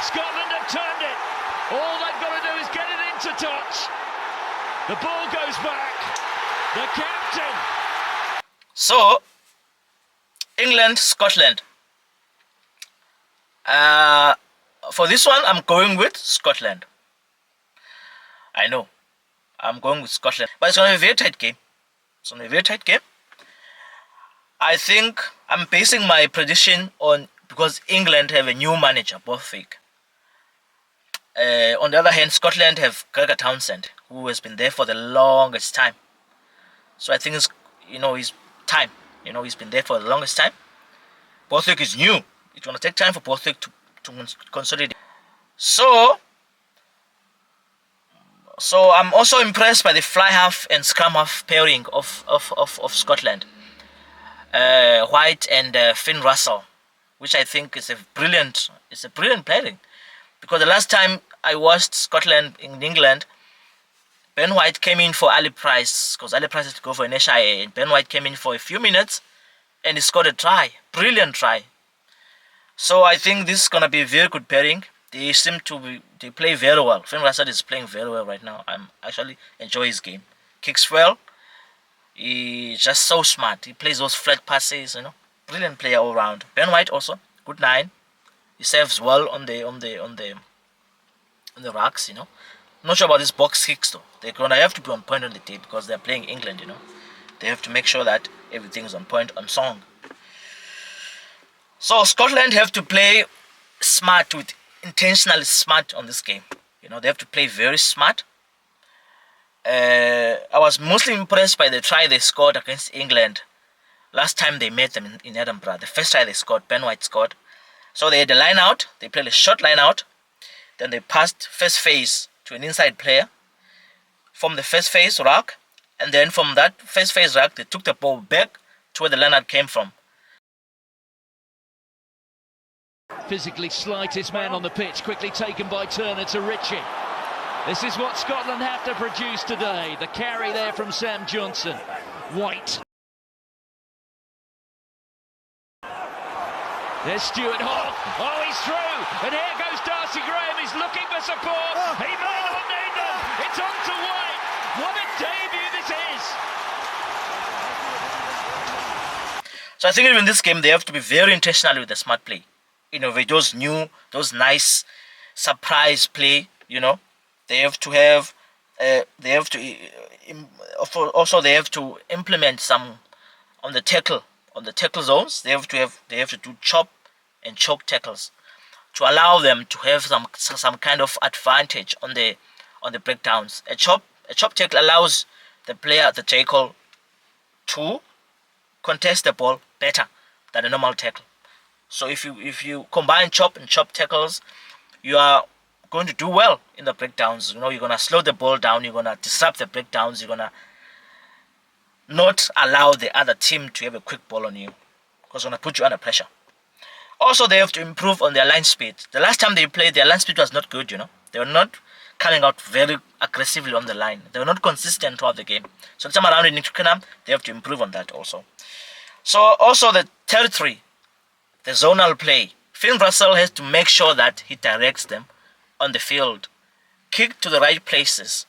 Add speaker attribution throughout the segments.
Speaker 1: Scotland have turned it. All they've got to do is get it into touch. The ball goes back. The captain.
Speaker 2: So, England, Scotland. For this one, I'm going with Scotland. I know. I'm going with Scotland. But it's going to be a very tight game. It's going to be a very tight game. I think I'm basing my prediction on, because England have a new manager, Borthwick. On the other hand, Scotland have Gregor Townsend, who has been there for the longest time. So I think it's, his time. He's been there for the longest time. Borthwick is new. It's going to take time for Borthwick to consolidate. So I'm also impressed by the fly half and scrum half pairing of Scotland. White and Finn Russell, which I think is a brilliant pairing. Because the last time I watched Scotland in England, Ben White came in for Ali Price, because Ali Price had to go for an HIA, and Ben White came in for a few minutes and he scored a try. Brilliant try. So I think this is going to be a very good pairing. They play very well. Finn Russell is playing very well right now. I'm actually enjoy his game. Kicks well. He's just so smart. He plays those flat passes, Brilliant player all round. Ben White also, good 9. He serves well on the racks, Not sure about these box kicks though. They're gonna have to be on point on the day because they're playing England, They have to make sure that everything is on point, on song. So Scotland have to play smart, intentionally smart on this game. They have to play very smart. I was mostly impressed by the try they scored against England last time they met them in Edinburgh. The first try they scored, Ben White scored. So they had a line out. They played a short line out. Then they passed first phase to an inside player. From the first phase ruck, and then from that first phase ruck, they took the ball back to where the line out came from.
Speaker 1: Physically slightest man on the pitch, quickly taken by Turner to Ritchie. This is what Scotland have to produce today. The carry there from Sam Johnson. White. There's Stuart Hall. Oh, he's through. And here goes Darcy Graham. He's looking for support. He may not need them. It's on to White. What a debut this is.
Speaker 2: So I think even in this game, they have to be very intentional with the smart play. With those nice surprise play, They have to have, they have to implement some on the tackle zones. They have to do chop and choke tackles to allow them to have some kind of advantage on the breakdowns. A chop tackle allows the player at the tackle to contest the ball better than a normal tackle. So if you combine chop and chop tackles, you are going to do well in the breakdowns. You're going to slow the ball down. You're going to disrupt the breakdowns. You're going to not allow the other team to have a quick ball on you, because it's going to put you under pressure. Also, they have to improve on their line speed. The last time they played, their line speed was not good, They were not coming out very aggressively on the line. They were not consistent throughout the game. So this time around in Twickenham, they have to improve on that also. So also the territory, the zonal play. Finn Russell has to make sure that he directs them on the field. Kick to the right places.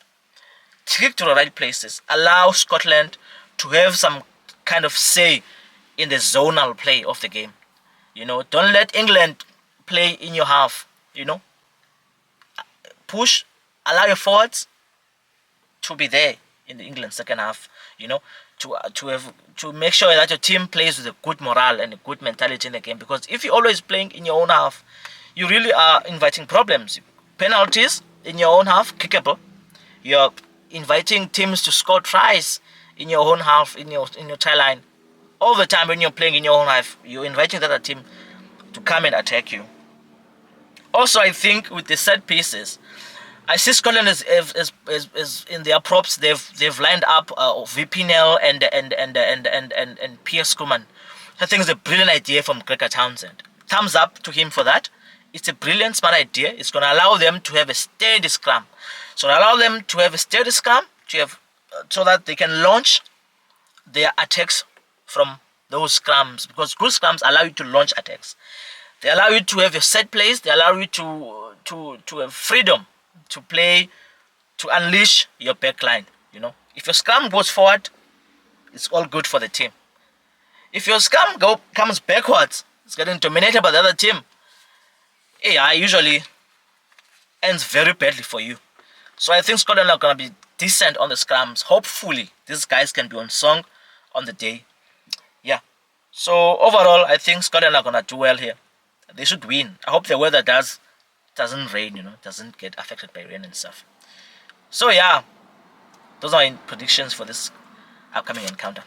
Speaker 2: Allow Scotland to have some kind of say in the zonal play of the game. Don't let England play in your half. Push, allow your forwards to be there in the England second half. To make sure that your team plays with a good morale and a good mentality in the game. Because if you're always playing in your own half, you really are inviting problems. Penalties in your own half, kickable. You're inviting teams to score tries in your own half, in your tie line. All the time when you're playing in your own half, you're inviting the other team to come and attack you. Also, I think with the set pieces, I see Scotland is in their props. They've lined up VP Nell and Piers Kuman. I think it's a brilliant idea from Gregor Townsend. Thumbs up to him for that. It's a brilliant, smart idea. It's going to allow them to have a steady scrum. So that they can launch their attacks from those scrums, because good scrums allow you to launch attacks. They allow you to have your set plays. They allow you to to have freedom to play, to unleash your back line. You know, if your scrum goes forward, it's all good for the team. If your scrum comes backwards, it's getting dominated by the other team. AI usually ends very badly for you. So I think Scotland are going to be decent on the scrums. Hopefully, these guys can be on song on the day. Yeah. So overall, I think Scotland are going to do well here. They should win. I hope the weather doesn't rain, you know, doesn't get affected by rain and stuff. So yeah, those are my predictions for this upcoming encounter.